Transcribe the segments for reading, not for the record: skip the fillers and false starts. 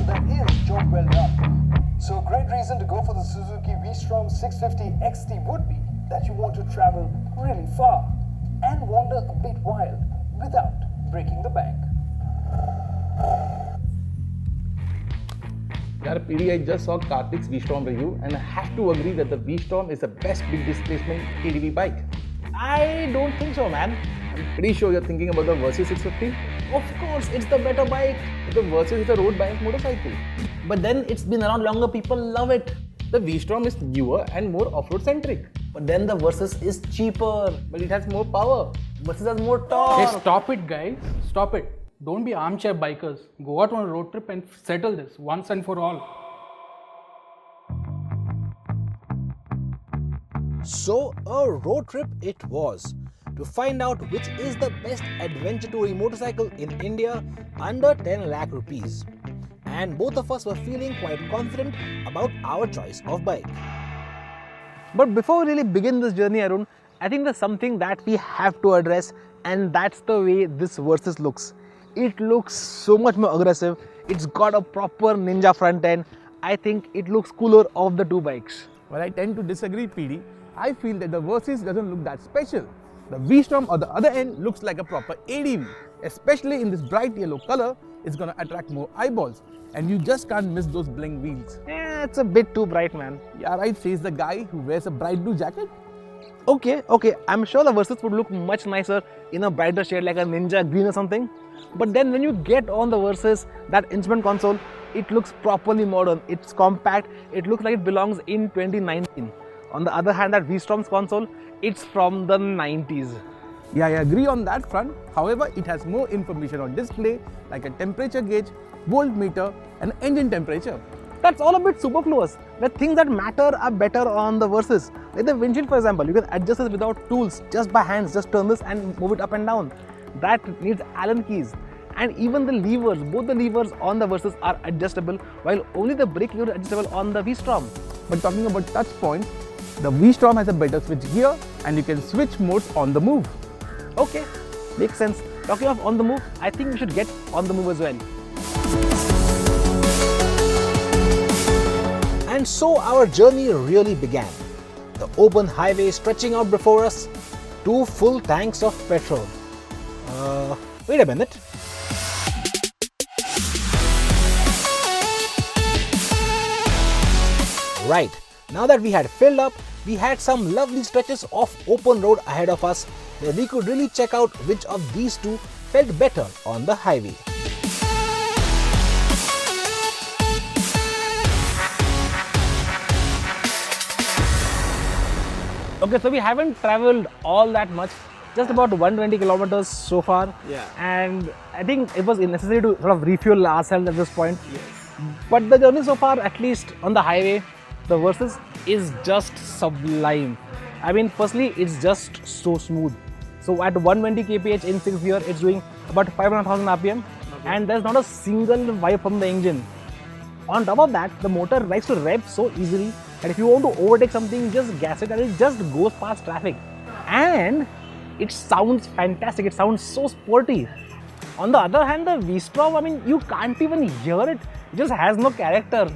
so that is job well done. So a great reason to go for the Suzuki V-Strom 650 XT would be that you want to travel really far and wander a bit wild without breaking the bank. Yaar, PD, I just saw Karthik's V-Strom review and I have to agree that the V-Strom is the best big displacement ADV bike. I don't think so, man. I'm pretty sure you're thinking about the Versys 650. Of course, it's the better bike. But the Versys is a road bike motorcycle. But then it's been around longer, people love it. The V-Strom is newer and more off-road centric. But then the Versys is cheaper. But it has more power. Versys has more torque. Hey, stop it, guys. Stop it. Don't be armchair bikers. Go out on a road trip and settle this once and for all. So a road trip it was to find out which is the best adventure touring motorcycle in India under 10 lakh rupees. And both of us were feeling quite confident about our choice of bike. But before we really begin this journey, Arun, I think there's something that we have to address, and that's the way this Versys looks. It looks so much more aggressive. It's got a proper ninja front end. I think it looks cooler of the two bikes. Well, I tend to disagree, PD. I feel that the Versys doesn't look that special. The V-Strom on the other end looks like a proper ADV. Especially in this bright yellow color, it's gonna attract more eyeballs. And you just can't miss those bling wheels. Yeah, it's a bit too bright, man. Yeah, right, says the guy who wears a bright blue jacket. Okay, I'm sure the Versys would look much nicer in a brighter shade like a ninja green or something. But then when you get on the Versys, that instrument console, it looks properly modern. It's compact. It looks like it belongs in 2019. On the other hand, that V-Strom's console, it's from the 90s. Yeah, I agree on that front. However, it has more information on display like a temperature gauge, voltmeter and engine temperature. That's all a bit superfluous. The things that matter are better on the Versys. Like the windshield, for example, you can adjust this without tools, just by hands, just turn this and move it up and down. That needs Allen keys. And even the levers, both the levers on the Versys are adjustable, while only the brake lever is adjustable on the V-Strom. But talking about touch points, the V-Strom has a better switch gear and you can switch modes on the move. Okay, makes sense. Talking of on the move, I think we should get on the move as well. And so our journey really began. The open highway stretching out before us, 2 full tanks of petrol. Wait a minute. Right, now that we had filled up, we had some lovely stretches of open road ahead of us where we could really check out which of these two felt better on the highway. Okay, so we haven't traveled all that much, just about 120 kilometers so far. Yeah. And I think it was necessary to sort of refuel ourselves at this point. Yes. But the journey so far, at least on the highway, the Versys is just sublime. I mean, firstly, it's just so smooth. So at 120 kph in 6th gear, it's doing about 5,500 RPM, and there's not a single vibe from the engine. On top of that, the motor likes to rev so easily that if you want to overtake something, just gas it and it just goes past traffic. And it sounds fantastic. It sounds so sporty. On the other hand, the V-Strom, I mean, you can't even hear it. It just has no character.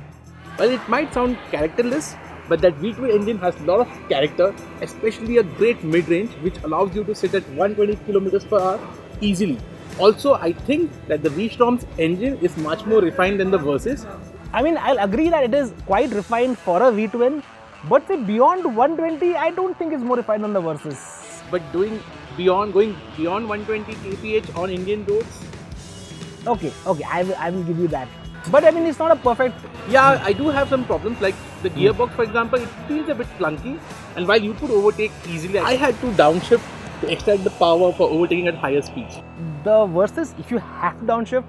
Well, it might sound characterless, but that V2 engine has a lot of character, especially a great mid-range which allows you to sit at 120 km per hour easily. Also, I think that the V-Strom's engine is much more refined than the Versys. I mean, I'll agree that it is quite refined for a V12, but say beyond 120, I don't think it's more refined than the Versys. But going beyond 120 kph on Indian roads? Okay, I will give you that. But I mean, it's not a perfect... Yeah, I do have some problems, like the gearbox, for example, it feels a bit clunky, and while you could overtake easily, I had to downshift to extract the power for overtaking at higher speeds. The Versys, if you have to downshift,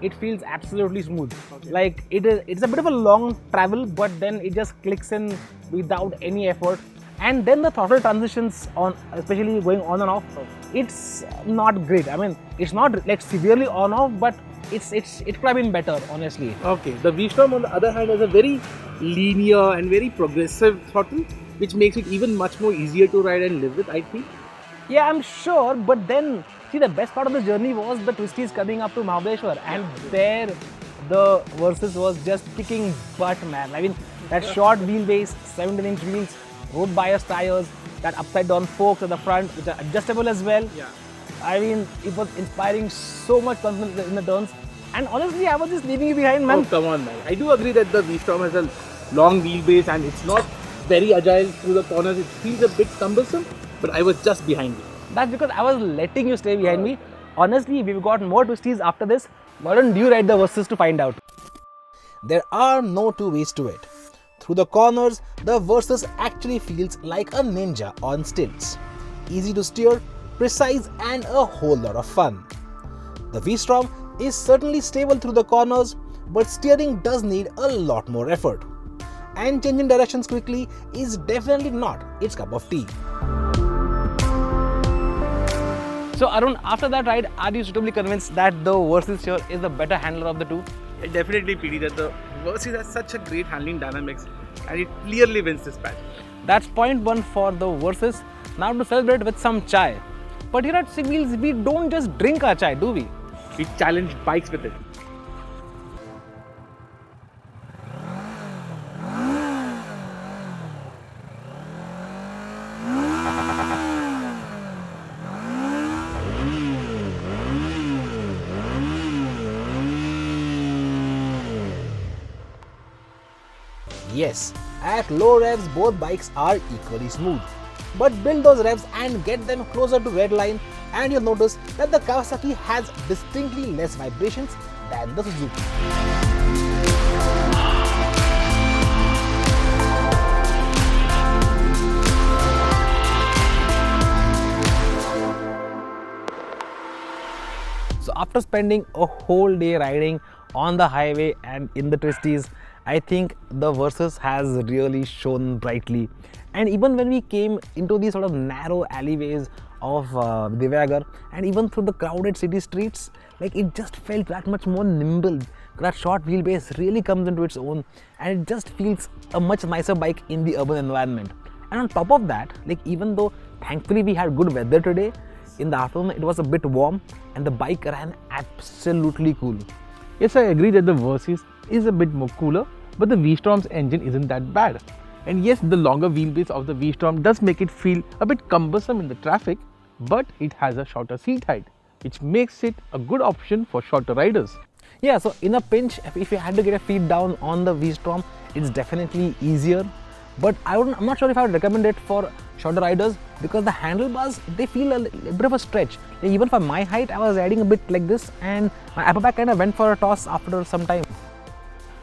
it feels absolutely smooth. Okay. Like it's a bit of a long travel, but then it just clicks in without any effort. And then the throttle transitions on, especially going on and off, it's not great. I mean, it's not like severely on off, but it could have been better, honestly. Okay, the V-Strom on the other hand has a very linear and very progressive throttle, which makes it even much more easier to ride and live with, I think. Yeah, I'm sure, but then see, the best part of the journey was the twisties coming up to Mahabaleshwar, and there the Versys was just kicking butt, man. I mean, that short wheelbase, 17-inch wheels, road bias tires, that upside down forks at the front, which are adjustable as well. Yeah. I mean, it was inspiring so much confidence in the turns. And honestly, I was just leaving you behind, man. Oh, come on, man. I do agree that the V-Strom has a long wheelbase and it's not very agile through the corners. It feels a bit cumbersome, but I was just behind you. That's because I was letting you stay behind me. Honestly, we've got more twisties after this. Why don't you ride the Versys to find out? There are no two ways to it. Through the corners, the Versys actually feels like a ninja on stilts. Easy to steer, precise, and a whole lot of fun. The V-Strom is certainly stable through the corners, but steering does need a lot more effort. And changing directions quickly is definitely not its cup of tea. So Arun, after that ride, are you suitably convinced that the Versys here is the better handler of the two? I definitely PD that the Versys has such a great handling dynamics and it clearly wins this battle. That's point one for the Versys. Now to celebrate with some chai. But here at ZigWheels, we don't just drink our chai, do we? We challenge bikes with it. Yes, at low revs both bikes are equally smooth. But build those revs and get them closer to redline and you'll notice that the Kawasaki has distinctly less vibrations than the Suzuki. So after spending a whole day riding on the highway and in the twisties, I think the Versys has really shone brightly. And even when we came into these sort of narrow alleyways of Diveagar and even through the crowded city streets, like it just felt that much more nimble. That short wheelbase really comes into its own and it just feels a much nicer bike in the urban environment. And on top of that, like even though thankfully we had good weather today, in the afternoon it was a bit warm and the bike ran absolutely cool. Yes, I agree that the Versys is a bit more cooler, but the V-Strom's engine isn't that bad. And yes, the longer wheelbase of the V-Strom does make it feel a bit cumbersome in the traffic, but it has a shorter seat height, which makes it a good option for shorter riders. Yeah, so in a pinch, if you had to get a feet down on the V-Strom, it's definitely easier. But I'm not sure if I would recommend it for shorter riders because the handlebars, they feel a bit of a stretch. Like even for my height, I was riding a bit like this and my upper back kind of went for a toss after some time.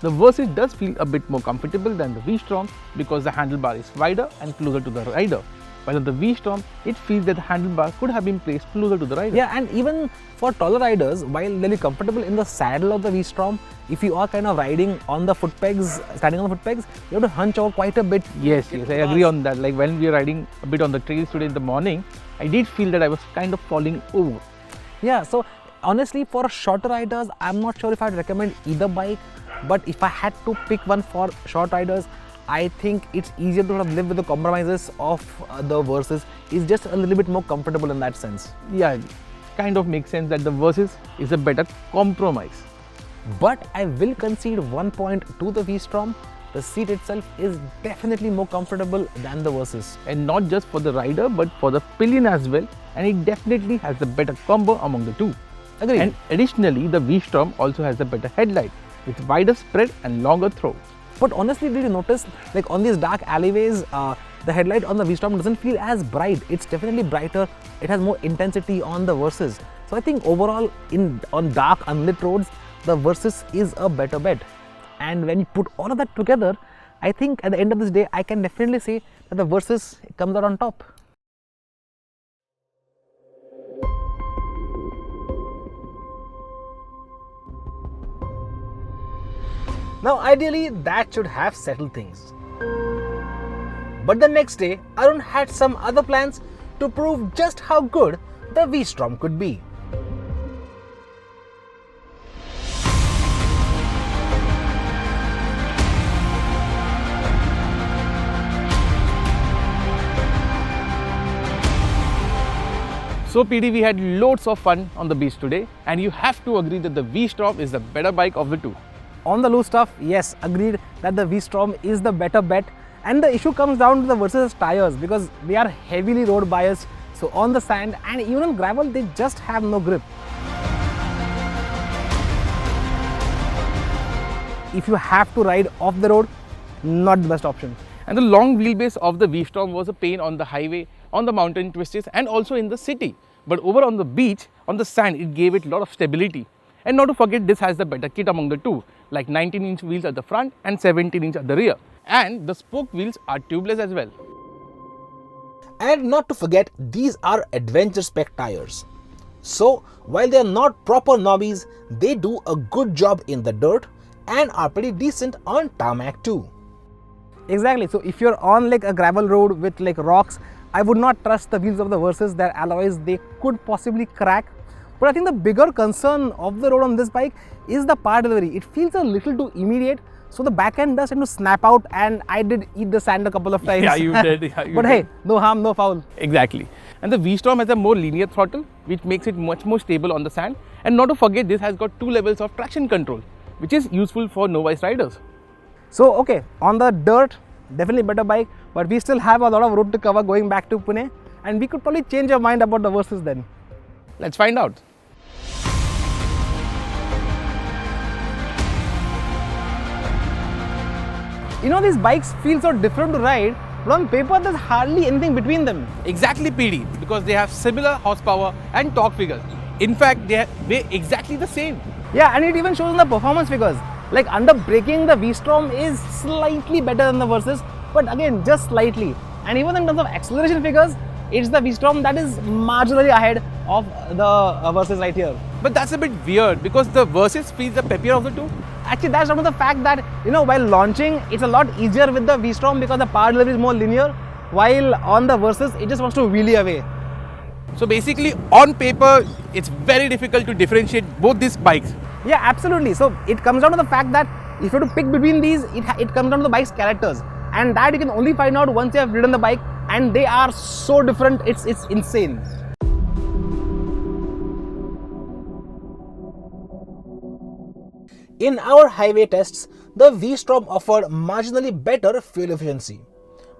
The Versys does feel a bit more comfortable than the V-Strom because the handlebar is wider and closer to the rider. While on the V-Strom, it feels that the handlebar could have been placed closer to the rider. Yeah, and even for taller riders, while they'll be comfortable in the saddle of the V-Strom, if you are kind of riding on the foot pegs, standing on the foot pegs, you have to hunch over quite a bit. Yes, I agree on that. Like when we were riding a bit on the trails today in the morning, I did feel that I was kind of falling over. Yeah, so honestly, for shorter riders, I'm not sure if I'd recommend either bike, but if I had to pick one for short riders, I think it's easier to sort of live with the compromises of the Versys. It's just a little bit more comfortable in that sense. Yeah, kind of makes sense that the Versys is a better compromise. But I will concede 1 point to the V-Strom. The seat itself is definitely more comfortable than the Versys. And not just for the rider, but for the pillion as well. And it definitely has the better combo among the two. Agreed. And additionally, the V-Strom also has a better headlight with wider spread and longer throw. But honestly, did you notice, like on these dark alleyways, the headlight on the V-Strom doesn't feel as bright. It's definitely brighter. It has more intensity on the Versys. So I think overall, on dark, unlit roads, the Versys is a better bet. And when you put all of that together, I think at the end of this day, I can definitely say that the Versys comes out on top. Now ideally that should have settled things. But the next day, Arun had some other plans to prove just how good the V-Strom could be. So PD, we had loads of fun on the beach today, and you have to agree that the V-Strom is the better bike of the two. on the loose stuff, yes, agreed that the V-Strom is the better bet. And the issue comes down to the Versys tires because they are heavily road biased. So on the sand and even on gravel, they just have no grip. If you have to ride off the road, not the best option. And the long wheelbase of the V-Strom was a pain on the highway, on the mountain twists and also in the city. But over on the beach, on the sand, it gave it a lot of stability. And not to forget, this has the better kit among the two, like 19-inch wheels at the front and 17-inch at the rear. And the spoke wheels are tubeless as well. And not to forget, these are adventure spec tires. So while they are not proper knobbies, they do a good job in the dirt and are pretty decent on tarmac too. Exactly. So if you're on like a gravel road with like rocks, I would not trust the wheels of the Versys. Their alloys, they could possibly crack. But I think the bigger concern of the road on this bike is the power delivery. It feels a little too immediate. So the back end does tend to snap out, and I did eat the sand a couple of times. Yeah, you did. Yeah, you but did. Hey, no harm, no foul. Exactly. And the V-Strom has a more linear throttle, which makes it much more stable on the sand. And not to forget, this has got 2 levels of traction control, which is useful for novice riders. So okay, on the dirt, definitely better bike, but we still have a lot of road to cover going back to Pune, and we could probably change our mind about the Versys then. Let's find out. You know, these bikes feel so different to ride, but on paper there's hardly anything between them. Exactly, PD, because they have similar horsepower and torque figures. In fact, they're exactly the same. Yeah, and it even shows in the performance figures. Like under braking, the V-Strom is slightly better than the Versys, but again, just slightly. And even in terms of acceleration figures, it's the V-Strom that is marginally ahead of the Versys right here. But that's a bit weird because the Versys feels the peppier of the two. Actually, that's down to the fact that, you know, while launching, it's a lot easier with the V-Strom because the power delivery is more linear, while on the Versys, it just wants to wheelie away. So basically, on paper, it's very difficult to differentiate both these bikes. Yeah, absolutely. So it comes down to the fact that if you have to pick between these, it comes down to the bike's characters. And that you can only find out once you have ridden the bike, and they are so different, it's insane. In our highway tests, the V-Strom offered marginally better fuel efficiency.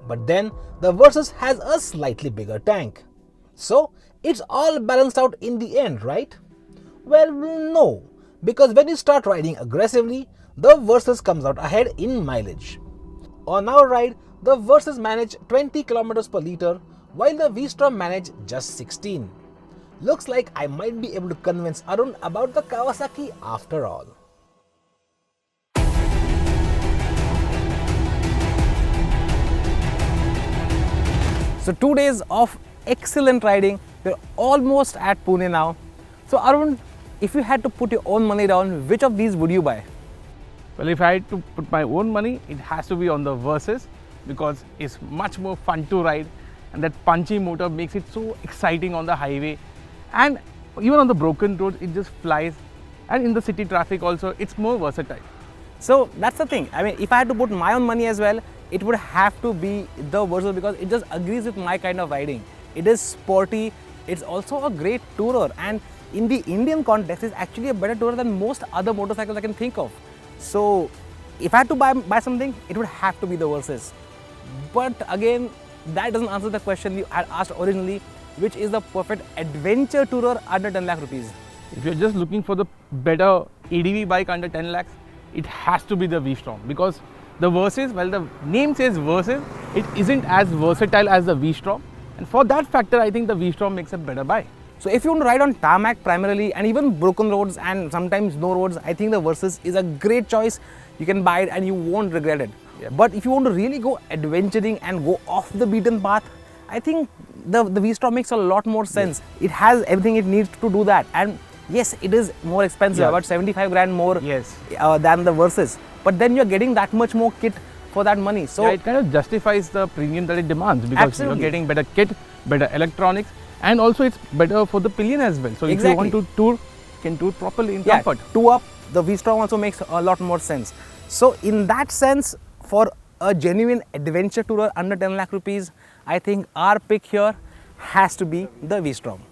But then the Versys has a slightly bigger tank. So it's all balanced out in the end, right? Well, no, because when you start riding aggressively, the Versys comes out ahead in mileage. On our ride, the Versys managed 20 km per liter, while the V-Strom managed just 16. Looks like I might be able to convince Arun about the Kawasaki after all. So 2 days of excellent riding. We're almost at Pune now. So Arun, if you had to put your own money down, which of these would you buy? Well, if I had to put my own money, it has to be on the Versys because it's much more fun to ride and that punchy motor makes it so exciting on the highway. And even on the broken roads, it just flies. And in the city traffic also, it's more versatile. So that's the thing. I mean, if I had to put my own money as well, it would have to be the Versys because it just agrees with my kind of riding. It is sporty, it's also a great tourer, and in the Indian context, it's actually a better tourer than most other motorcycles I can think of. So if I had to buy something, it would have to be the Versys. But again, that doesn't answer the question you had asked originally, which is the perfect adventure tourer under 10 lakh rupees. If you're just looking for the better ADV bike under 10 lakhs, it has to be the V-Strom because the Versys, well, the name says Versys, it isn't as versatile as the V-Strom, and for that factor, I think the V-Strom makes a better buy. So if you want to ride on tarmac primarily and even broken roads and sometimes no roads, I think the Versys is a great choice. You can buy it and you won't regret it. Yeah. But if you want to really go adventuring and go off the beaten path, I think the V-Strom makes a lot more sense. It has everything it needs to do that. And yes, it is more expensive, about 75 grand more than the Versys. But then you're getting that much more kit for that money. So it kind of justifies the premium that it demands because you're getting better kit, better electronics, and also it's better for the pillion as well. So if you want to tour, you can tour properly in comfort. To up, the V-Strom also makes a lot more sense. So in that sense, for a genuine adventure tourer under 10 lakh rupees, I think our pick here has to be the V-Strom.